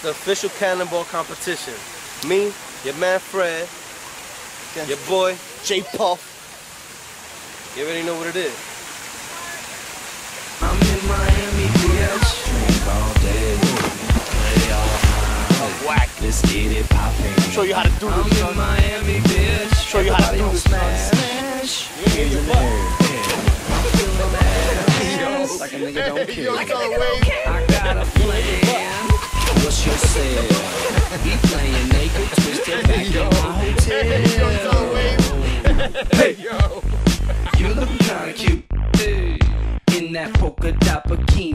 the official cannonball competition. Me, your man Fred, your boy J Puff. You already know what it is. I'm in Miami, bitch. Drink all day, play all night. Whack. Let's get it poppin'. Show you how to do I'm this. in Miami, bitch. Show you how to do this. Smash. Yeah, you're there. Like a nigga don't care. Like a nigga don't care. I got a plan. What's your say? We playing naked, twisted back in my hotel. Hey yo, you look kinda cute in that polka dot bikini.